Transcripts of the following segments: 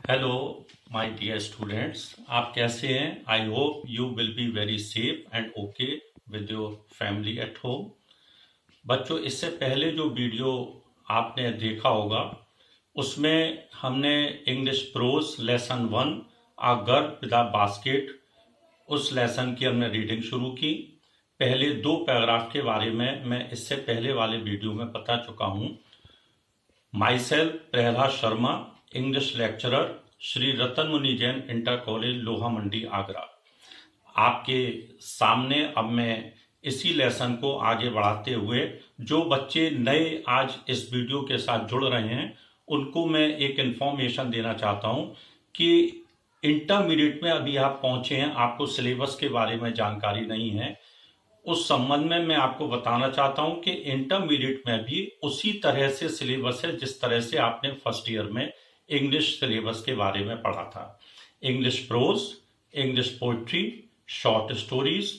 Hello my dear students, आप कैसे हैं? I hope you will be very safe and okay with your family at home. बच्चों, इससे पहले जो वीडियो आपने देखा होगा उसमें हमने English prose lesson 1 a girl with a basket, उस लेसन की हमने रीडिंग शुरू की। पहले दो पैराग्राफ के बारे में मैं इससे पहले वाले वीडियो में बता चुका हूँ। Myself Prahlad Sharma, English lecturer, Shri Ratan Muni Jain inter college लोहा मंडी आगरा। आपके सामने अब मैं इसी लेसन को आगे बढ़ाते हुए जो बच्चे नए आज इस वीडियो के साथ जुड़ रहे हैं उनको मैं एक इन्फॉर्मेशन देना चाहता हूं कि इंटरमीडिएट में अभी आप पहुंचे हैं, आपको सिलेबस के बारे में जानकारी नहीं है। उस संबंध में मैं आपको बताना चाहता हूं कि इंटरमीडिएट में भी उसी तरह से सिलेबस है जिस तरह से आपने फर्स्ट ईयर में इंग्लिश सिलेबस के बारे में पढ़ा था। English pros, English poetry, short stories,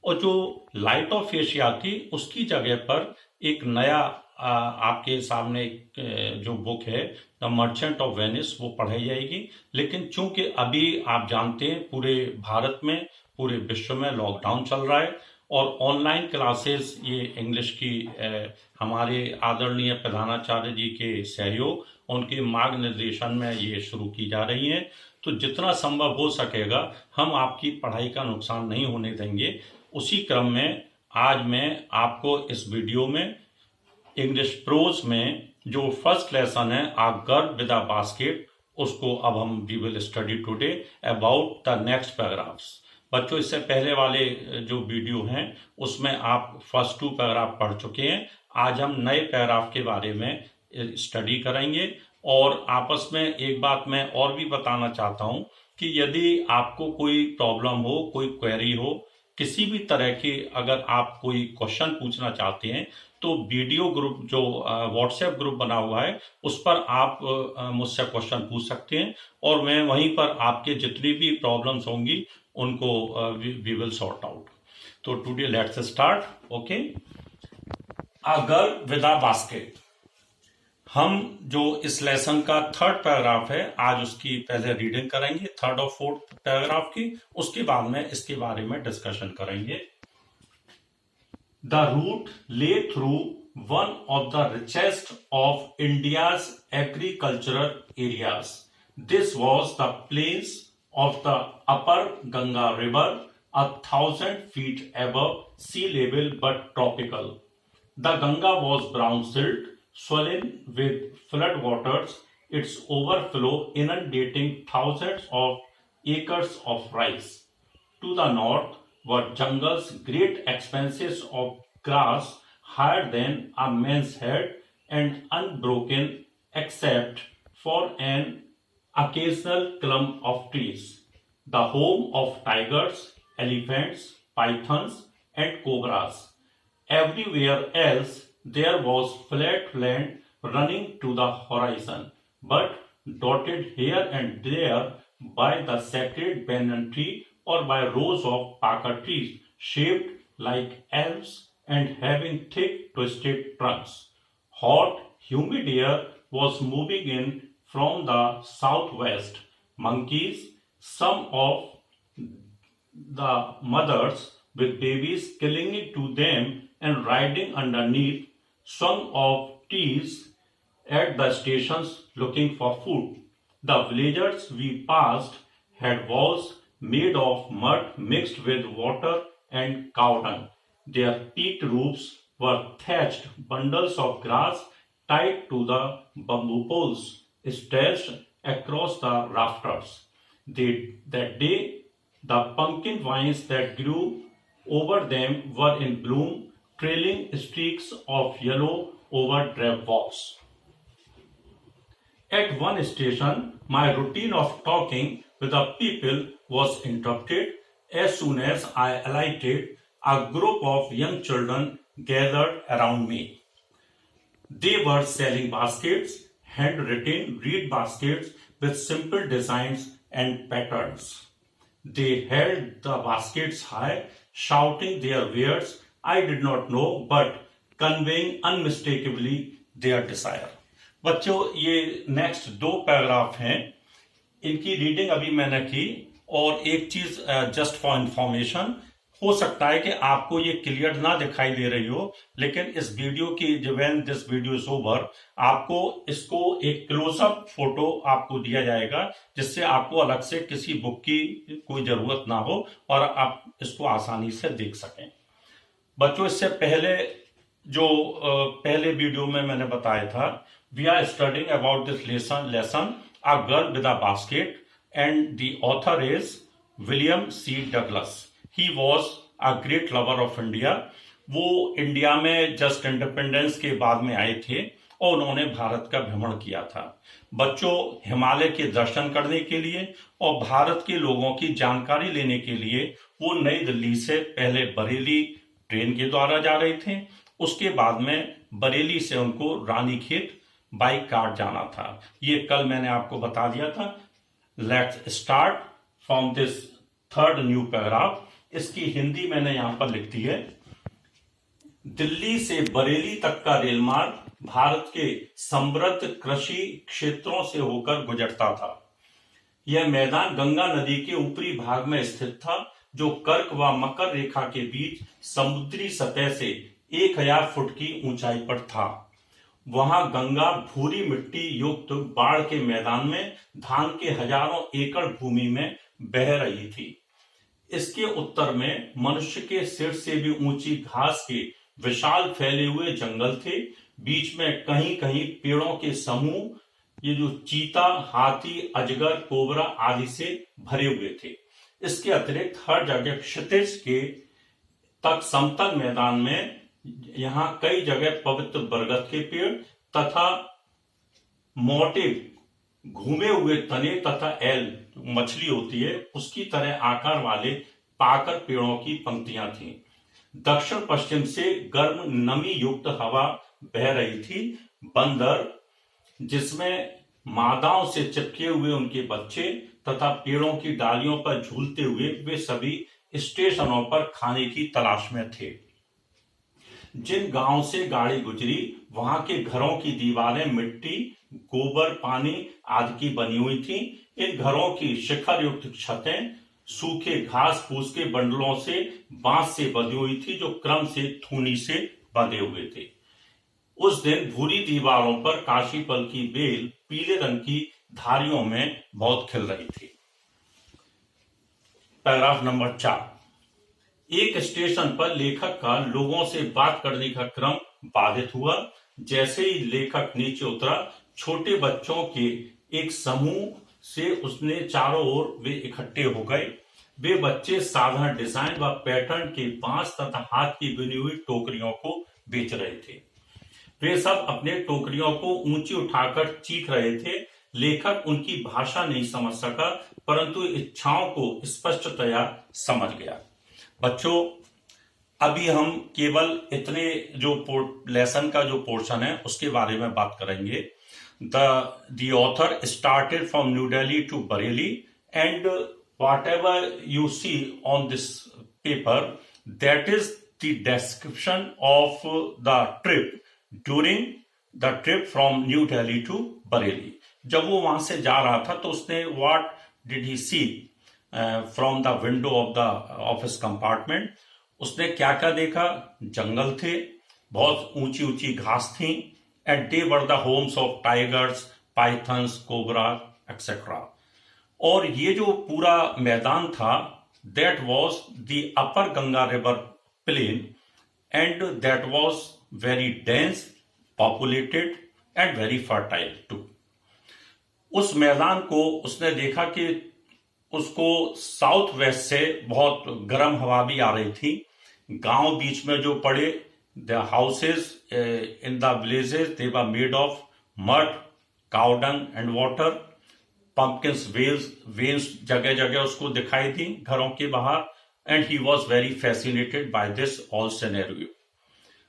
और जो लाइट ऑफ एशिया थी उसकी जगह पर एक नया आपके सामने एक जो बुक है द मर्चेंट ऑफ वेनिस वो पढ़ाई जाएगी। लेकिन चूंकि अभी आप जानते हैं पूरे भारत में, पूरे विश्व में लॉकडाउन चल रहा है और ऑनलाइन क्लासेस ये इंग्लिश की हमारे आदरणीय प्रधानाचार्य जी के सहयोग, उनके मार्गनिर्देशन में ये शुरू की जा रही हैं। तो जितना संभव हो सकेगा हम आपकी पढ़ाई का नुकसान नहीं होने देंगे। उसी क्रम में आज मैं आपको इस वीडियो में इंग्लिश प्रोज में जो फर्स्ट लेसन है a girl with a basket, उसको अब हम we will study today about the next paragraphs. बच्चों, इससे पहले वाले जो वीडियो हैं उसमें आप फर्स्ट 2 पैराग्राफ पढ़ चुके हैं। आज हम नए पैराग्राफ के बारे में स्टडी करेंगे। और आपस में एक बात मैं और भी बताना चाहता हूं कि यदि आपको कोई प्रॉब्लम हो, कोई क्वेरी हो, किसी भी तरह की अगर आप कोई क्वेश्चन पूछना चाहते हैं तो वीडियो ग्रुप जो व्हाट्सएप ग्रुप बना हुआ है उस पर आप मुझसे क्वेश्चन पूछ सकते हैं और मैं वहीं पर आपके जितनी भी प्रॉब्लम्स होंगी उनको वी विल सॉर्ट आउट। तो today let's start. Okay, a girl with a basket. हम जो इस लेसन का थर्ड पैराग्राफ है आज उसकी पहले रीडिंग करेंगे, थर्ड और फोर्थ पैराग्राफ की, उसके बाद में इसके बारे में डिस्कशन करेंगे। The route lay through one of the richest of India's agricultural areas. This was the place of the upper Ganga River, 1,000 feet above sea level but tropical. The Ganga was brown silt, swollen with flood waters, its overflow inundating thousands of acres of rice. To the north were jungles, great expanses of grass higher than a man's head and unbroken except for an occasional clump of trees, the home of tigers, elephants, pythons, and cobras. Everywhere else there was flat land running to the horizon, but dotted here and there by the sacred banyan tree or by rows of paka trees shaped like elves and having thick twisted trunks. Hot, humid air was moving in from the southwest. Monkeys, some of the mothers with babies clinging to them and riding underneath, swung off trees at the stations looking for food. The villagers we passed had walls made of mud mixed with water and cow dung. Their peaked roofs were thatched bundles of grass tied to the bamboo poles stretched across the rafters. That day, the pumpkin vines that grew over them were in bloom, trailing streaks of yellow over drab walls. At one station, my routine of talking with the people was interrupted. As soon as I alighted, a group of young children gathered around me. They were selling baskets, handwritten reed baskets with simple designs and patterns. They held the baskets high, shouting their wares, I did not know, but conveying unmistakably their desire. बच्चों, ये next 2 paragraph हैं इनकी reading अभी मैंने की। और एक चीज जस्ट फॉर इंफॉर्मेशन, हो सकता है कि आपको ये क्लियर ना दिखाई दे रही हो, लेकिन इस वीडियो की when this video is over आपको इसको एक क्लोजअप फोटो आपको दिया जाएगा, जिससे आपको अलग से किसी बुक की कोई जरूरत ना हो और आप इसको आसानी से देख सकें। बच्चों, इससे पहले जो पहले वीडियो में मैंने बताया था, we are studying about this lesson a girl with a basket and the author is William C Douglas. He was a great lover of India. वो इंडिया में जस्ट इंडिपेंडेंस के बाद में आए थे और उन्होंने भारत का भ्रमण किया था। बच्चों, हिमालय के दर्शन करने के लिए और भारत के लोगों की जानकारी लेने के लिए वो नई दिल्ली से पहले बरेली ट्रेन के द्वारा जा रहे थे। उसके बाद में बरेली से उनको रानीखेत बाई कार जाना था। ये कल मैंने आपको बता दिया था। Let's start from this third new paragraph. इसकी हिंदी मैंने यहां पर लिख दी है। दिल्ली से बरेली तक का रेलमार्ग भारत के समृद्ध कृषि क्षेत्रों से होकर गुजरता था। यह मैदान गंगा नदी के ऊपरी भाग में स्थित था, जो कर्क व मकर रेखा के बीच समुद्री सतह से 1000 फुट की ऊंचाई पर था। वहां गंगा भूरी मिट्टी युक्त बाढ़ के मैदान में धान के हजारों एकड़ भूमि में बह रही थी। इसके उत्तर में मनुष्य के सिर से भी ऊंची घास के विशाल फैले हुए जंगल थे। बीच में कहीं कहीं पेड़ों के समूह, ये जो चीता, हाथी, अजगर, कोबरा आदि से भरे हुए थे। इसके अतिरिक्त हर जगह क्षितिज के तक समतल मैदान में यहाँ कई जगह पवित्र बरगद के पेड़ तथा मोटे घूमे हुए तने तथा एल मछली होती है उसकी तरह आकार वाले पाकर पेड़ों की पंक्तियां थीं। दक्षिण पश्चिम से गर्म नमी युक्त हवा बह रही थी। बंदर, जिसमें मादाओं से चिपके हुए उनके बच्चे तथा पेड़ों की डालियों पर झूलते हुए, वे सभी स्टेशनों पर खाने की तलाश में थे। जिन गांव से गाड़ी गुजरी, वहां के घरों की दीवारें मिट्टी, गोबर, पानी आदि की बनी हुई थी। इन घरों की शिखर युक्त छतें सूखे घास फूस के बंडलों से, बांस से बंधी हुई थी, जो क्रम से थूनी से बंधे हुए थे। उस दिन भूरी दीवारों पर काशीफल की बेल पीले रंग की धारियों में बहुत खिल रही थी। Paragraph number 4। एक स्टेशन पर लेखक का लोगों से बात करने का क्रम बाधित हुआ। जैसे ही लेखक नीचे उतरा, छोटे बच्चों के एक समूह से उसने चारों ओर वे इकट्ठे हो गए। वे बच्चे साधारण डिजाइन व पैटर्न के बांस तथा हाथ की बनी हुई टोकरियों को बेच रहे थे। वे सब अपने टोकरियों को ऊंची उठाकर चीख रहे थे। लेखक उनकी भाषा नहीं समझ सका, परंतु इच्छाओं को स्पष्टतया समझ गया। बच्चों, अभी हम केवल इतने जो लेसन का जो पोर्शन है उसके बारे में बात करेंगे। The author started from New Delhi to Bareilly, and whatever you see on this paper, that is the description of the trip during the trip from New Delhi to Bareilly. जब वो वहां से जा रहा था तो उसने what did he see from the window of the office compartment? उसने क्या क्या देखा? जंगल थे, बहुत ऊंची ऊंची घास थी, and they were the homes of tigers, pythons, cobra, etc. और ये जो पूरा मैदान था, that was the upper Ganga river plain, and that was very dense, populated and very fertile too. उस मैदान को उसने देखा कि उसको साउथ वेस्ट से बहुत गर्म हवा भी आ रही थी। गांव बीच में जो पड़े, the houses in the villages, they were made of mud, cow dung and water. Pumpkins veins जगह जगह उसको दिखाई दी घरों के बाहर, and he was very fascinated by this all scenario.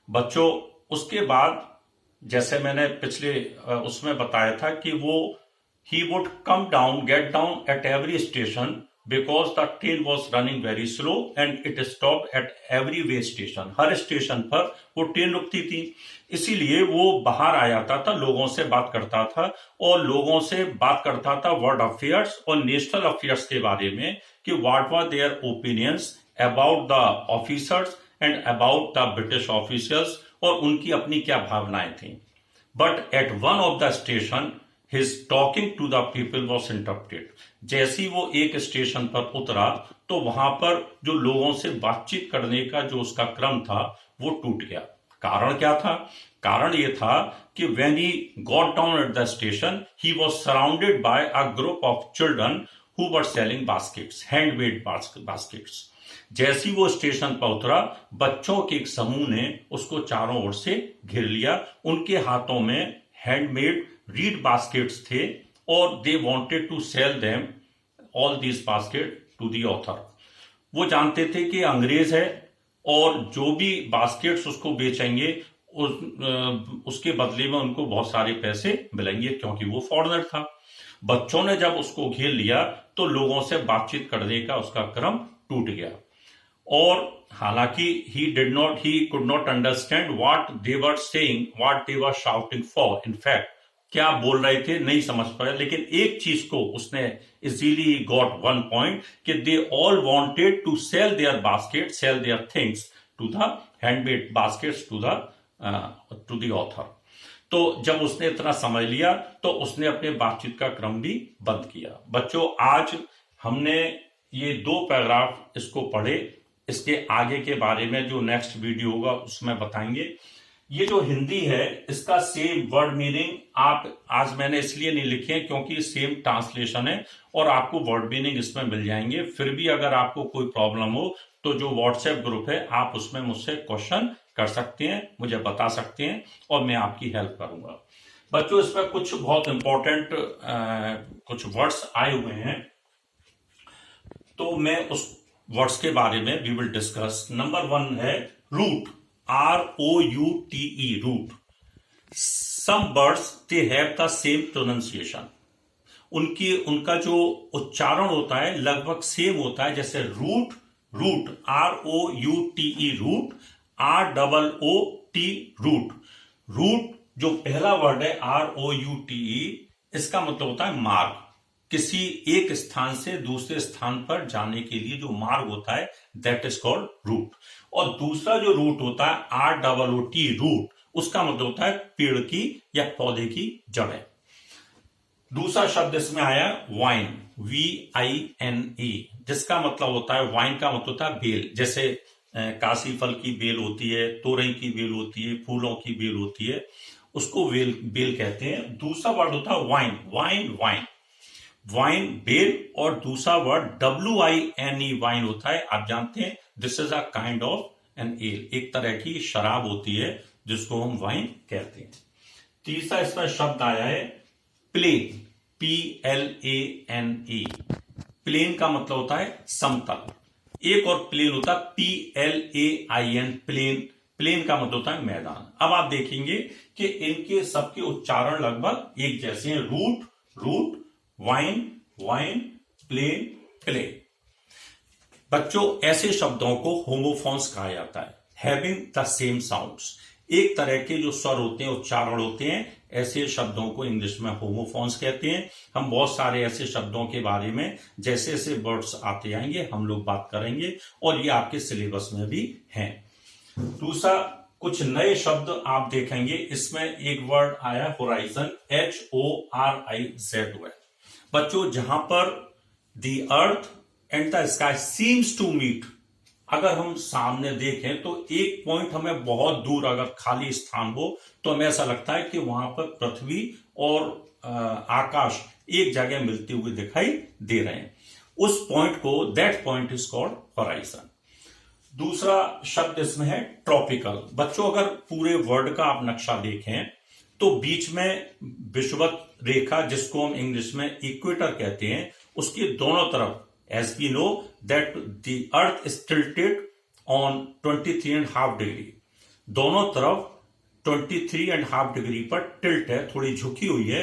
बच्चों, उसके बाद जैसे मैंने पिछले उसमें बताया था कि वो he would get down at every station because the train was running very slow and it stopped at every way station. Her station पर वो ट्रेन रुकती थी, इसीलिए वो बाहर आ जाता था, लोगों से बात करता था और लोगों से बात करता था वर्ल्ड अफेयर्स और नेशनल अफेयर्स के बारे में कि what were their opinions about the officers and about the British officers, और उनकी अपनी क्या भावनाएं थी. But at one of the station his talking to the people was interrupted. जैसे ही वो एक स्टेशन पर उतरा तो वहां पर जो लोगों से बातचीत करने का जो उसका क्रम था वो टूट गया. कारण क्या था? कारण ये था कि when he got down at the station, he was surrounded by a group of children who were selling baskets, handmade baskets. जैसी वो स्टेशन पर उतरा, बच्चों के एक समूह ने उसको चारों ओर से घेर लिया. उनके हाथों में हैंडमेड रीड बास्केट्स थे और they wanted to sell them all this basket to the author. वो जानते थे कि अंग्रेज है और जो भी बास्केट्स उसको बेचेंगे उसके बदले में उनको बहुत सारे पैसे मिलेंगे, क्योंकि वो फॉरेनर था. बच्चों ने जब उसको घेर लिया तो लोगों से बातचीत करने का उसका क्रम टूट गया. और हालांकि he could not understand what they were saying, what they were shouting for. In fact, क्या बोल रहे थे नहीं समझ पाया, लेकिन एक चीज को उसने easily got one point कि they all wanted to sell their baskets, sell their things to the handmade baskets to the author. तो जब उसने इतना समझ लिया तो उसने अपने बातचीत का क्रम भी बंद किया. बच्चों, आज हमने ये 2 पैराग्राफ इसको पढ़े. इसके आगे के बारे में जो नेक्स्ट वीडियो होगा उसमें बताएंगे. ये जो हिंदी है इसका सेम वर्ड मीनिंग आप आज मैंने इसलिए नहीं लिखे क्योंकि सेम ट्रांसलेशन है और आपको वर्ड मीनिंग इसमें मिल जाएंगे. फिर भी अगर आपको कोई प्रॉब्लम हो तो जो व्हाट्सएप ग्रुप है आप उसमें मुझसे क्वेश्चन कर सकते हैं, मुझे बता सकते हैं और मैं आपकी हेल्प करूंगा. बच्चों, इसमें कुछ बहुत इंपॉर्टेंट कुछ वर्ड्स आए हुए हैं तो मैं उस वर्ड्स के बारे में वी विल डिस्कस. नंबर 1 है route, ROUTE, route. Some words they have the same pronunciation. उनका जो उच्चारण होता है लगभग सेम होता है. जैसे route, ROUTE, root, ROOT, root. Route जो पहला वर्ड है ROUTE, इसका मतलब होता है मार्ग. किसी एक स्थान से दूसरे स्थान पर जाने के लिए जो मार्ग होता है दैट इज कॉल्ड रूट. और दूसरा जो रूट होता है ROOT, रूट, उसका मतलब होता है पेड़ की या पौधे की जड़ें. दूसरा शब्द इसमें आया वाइन, VINE, जिसका मतलब होता है वाइन का मतलब होता है बेल. जैसे काशी फल की बेल होती है, तोरई की बेल होती है, फूलों की बेल होती है, उसको बेल कहते हैं. दूसरा वर्ड होता है वाइन, वाइन बेल. और दूसरा वर्ड WINE, वाइन होता है. आप जानते हैं this is a kind of N L, एक तरह की शराब होती है जिसको हम वाइन कहते हैं. तीसरा इसमें शब्द आया है प्लेन, PLANE. प्लेन का मतलब होता है समतल. एक और प्लेन होता है PLAIN, प्लेन का मतलब होता है मैदान. अब आप देखेंगे कि इनके सबके उच्चारण लगभग एक जैसे हैं. Route, wine, plane. बच्चों, ऐसे शब्दों को होमोफोन्स कहा जाता है, हैविंग द सेम साउंड्स. एक तरह के जो स्वर होते हैं, उच्चारण होते हैं, ऐसे शब्दों को इंग्लिश में होमोफोन्स कहते हैं. हम बहुत सारे ऐसे शब्दों के बारे में जैसे जैसे वर्ड्स आते आएंगे हम लोग बात करेंगे और ये आपके सिलेबस में भी हैं. दूसरा, कुछ नए शब्द आप देखेंगे. इसमें एक वर्ड आया होराइजन, HORIZON. बच्चों, जहां पर the earth and the sky seems to meet, अगर हम सामने देखें तो एक पॉइंट हमें बहुत दूर अगर खाली स्थान हो तो हमें ऐसा लगता है कि वहां पर पृथ्वी और आकाश एक जगह मिलते हुए दिखाई दे रहे हैं. उस पॉइंट को that point is called horizon. दूसरा शब्द इसमें है ट्रॉपिकल. बच्चों, अगर पूरे वर्ल्ड का आप नक्शा देखें तो बीच में विषुवत रेखा, जिसको हम इंग्लिश में इक्वेटर कहते हैं, उसके दोनों तरफ as we know that the earth is tilted on 23.5 degree. दोनों तरफ 23.5 डिग्री पर टिल्ट है, थोड़ी झुकी हुई है.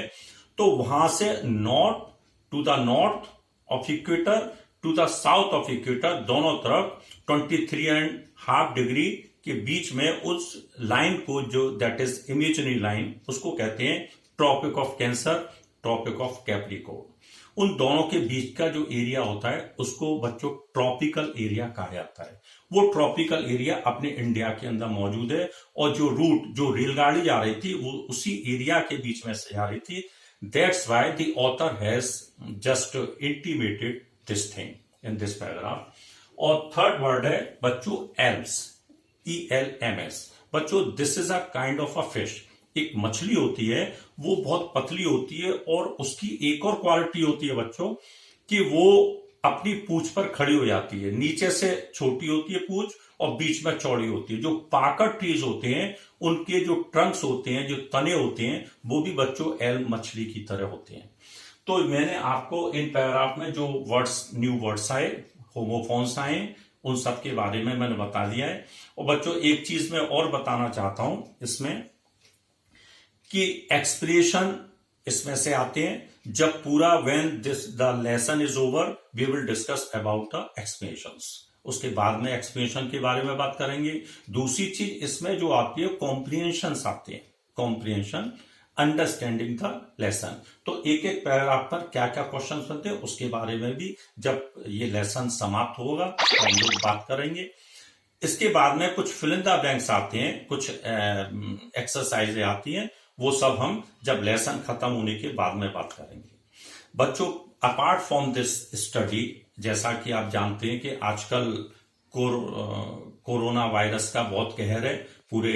तो वहां से north of equator to the south of equator, दोनों तरफ 23.5 डिग्री के बीच में उस लाइन को, जो दैट इज इमेजिनरी लाइन, उसको कहते हैं tropic of Cancer, tropic of Capricorn. उन दोनों के बीच का जो एरिया होता है उसको बच्चों ट्रॉपिकल एरिया कहा जाता है। वो ट्रॉपिकल एरिया अपने इंडिया के अंदर मौजूद है, और जो रूट, जो रेलगाड़ी जा रही थी, वो उसी एरिया के बीच में से जा रही थी। That's why the author has just intimated this thing in this paragraph. और थर्ड वर्ड है बच्चों एल्म्स, ELMS। बच्चों this is a kind of a fish. एक मछली होती है, वो बहुत पतली होती है, और उसकी एक और क्वालिटी होती है बच्चों कि वो अपनी पूंछ पर खड़ी हो जाती है। नीचे से छोटी होती है पूंछ और बीच में चौड़ी होती है। जो पाकर ट्रीज होते हैं, उनके जो ट्रंक्स होते हैं, जो तने होते हैं, वो भी बच्चों एल्म मछली की तरह होते हैं। तो मैंने आपको इन पैराग्राफ में जो वर्ड्स, न्यू वर्ड्स आए, होमोफोन्स आए, उन सब के बारे में मैंने बता दिया है। और बच्चों एक चीज मैं और बताना चाहता हूं इसमें, कि एक्सप्रेशन इसमें से आते हैं जब पूरा, when this the lesson is over we will discuss about the expressions. उसके बाद में एक्सप्रेशन के बारे में बात करेंगे। दूसरी चीज इसमें जो आती है, कॉम्प्रिहेंशंस आते हैं, कॉम्प्रिहेंशन, अंडरस्टैंडिंग द लेसन। तो एक एक पैराग्राफ पर क्या क्या क्वेश्चन बनते हैं उसके बारे में भी जब ये लेसन समाप्त होगा तो हम लोग बात करेंगे। इसके बाद में कुछ फिल इन द ब्लैंक्स आते हैं, कुछ एक्सरसाइजें आती हैं, वो सब हम जब लेसन खत्म होने के बाद में बात करेंगे। बच्चों अपार्ट फ्रॉम दिस स्टडी, जैसा कि आप जानते हैं कि आजकल कोरोना वायरस का बहुत कहर है। पूरे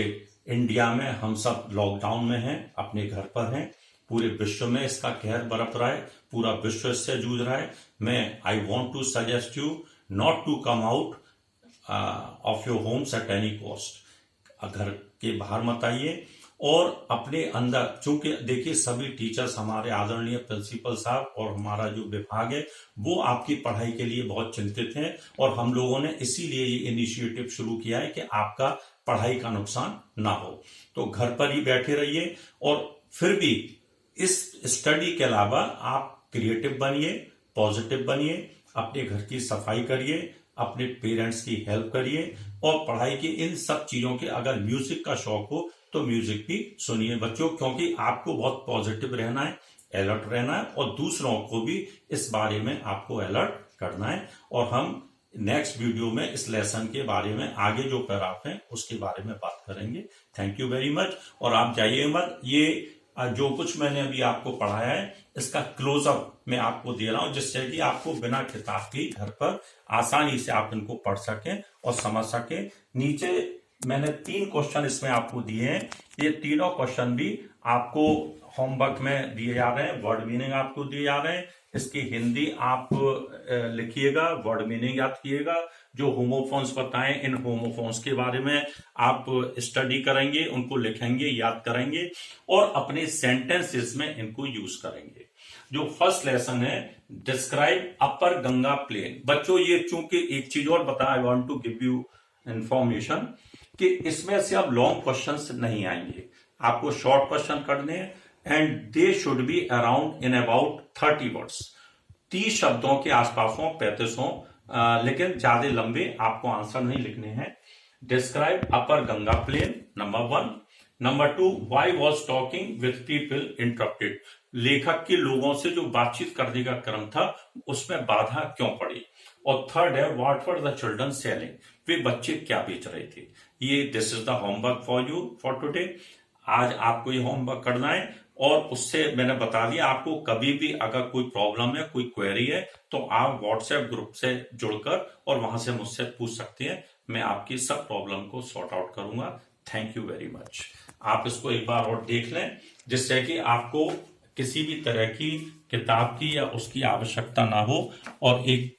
इंडिया में हम सब लॉकडाउन में हैं, अपने घर पर हैं। पूरे विश्व में इसका कहर बरप रहा है, पूरा विश्व इससे जूझ रहा है। मैं I want to suggest you not to come out of your homes at any cost. घर के बाहर मत आइए, और अपने अंदर, चूंकि देखिए सभी टीचर्स, हमारे आदरणीय प्रिंसिपल साहब और हमारा जो विभाग है, वो आपकी पढ़ाई के लिए बहुत चिंतित हैं। और हम लोगों ने इसीलिए ये इनिशिएटिव शुरू किया है कि आपका पढ़ाई का नुकसान ना हो। तो घर पर ही बैठे रहिए, और फिर भी इस स्टडी के अलावा आप क्रिएटिव बनिए, पॉजिटिव बनिए, अपने घर की सफाई करिए, अपने पेरेंट्स की हेल्प करिए, और पढ़ाई की इन सब चीजों के, अगर म्यूजिक का शौक हो तो म्यूजिक भी सुनिए बच्चों, क्योंकि आपको बहुत पॉजिटिव रहना है, अलर्ट रहना है, और दूसरों को भी इस बारे में आपको अलर्ट करना है। और हम नेक्स्ट वीडियो में इस लेसन के बारे में, आगे जो पैराग्राफ है उसके बारे में बात करेंगे। Thank you very much. और आप जाइए मत, ये जो कुछ मैंने अभी आपको पढ़ाया है इसका क्लोजअप मैं आपको दे रहा हूं, जिससे कि आपको बिना किताब के घर पर आसानी से आप इनको पढ़ सकें और समझ सकें। नीचे मैंने 3 क्वेश्चन इसमें आपको दिए हैं। ये तीनों क्वेश्चन भी आपको होमवर्क में दिए जा रहे हैं, वर्ड मीनिंग आपको दिए जा रहे हैं। इसकी हिंदी आप लिखिएगा, वर्ड मीनिंग याद कीजिएगा। जो होमोफोन्स बताएं, इन होमोफोन्स के बारे में आप स्टडी करेंगे, उनको लिखेंगे, याद करेंगे, और अपने सेंटेंसेस में इनको यूज करेंगे। जो फर्स्ट लेसन है, डिस्क्राइब अपर गंगा प्लेन। बच्चों ये चूंकि एक चीज और बताया, I want to give you information, कि इसमें से अब लॉन्ग क्वेश्चंस नहीं आएंगे, आपको शॉर्ट क्वेश्चन करने हैं, and they should be around in about 30 words. 30 शब्दों के आसपास हो, 35 हो, लेकिन ज्यादा लंबे आपको आंसर नहीं लिखने हैं। Describe upper Ganga plain, number 1। Number 2, why was talking with people interrupted. लेखक के लोगों से जो बातचीत करने का क्रम था उसमें बाधा क्यों पड़ी। और थर्ड है, what were the children selling. वे बच्चे क्या बेच रहे थे। ये this is the homework for you for today. आज आपको ये होमवर्क करना है, और उससे मैंने बता दिया, आपको कभी भी अगर कोई प्रॉब्लम है, कोई क्वेरी है, तो आप व्हाट्सएप ग्रुप से जुड़कर और वहां से मुझसे पूछ सकते हैं। मैं आपकी सब प्रॉब्लम को सॉर्ट आउट करूंगा। Thank you very much. आप इसको एक बार और देख लें, जिससे कि आपको किसी भी तरह की किताब की या उसकी आवश्यकता ना हो, और एक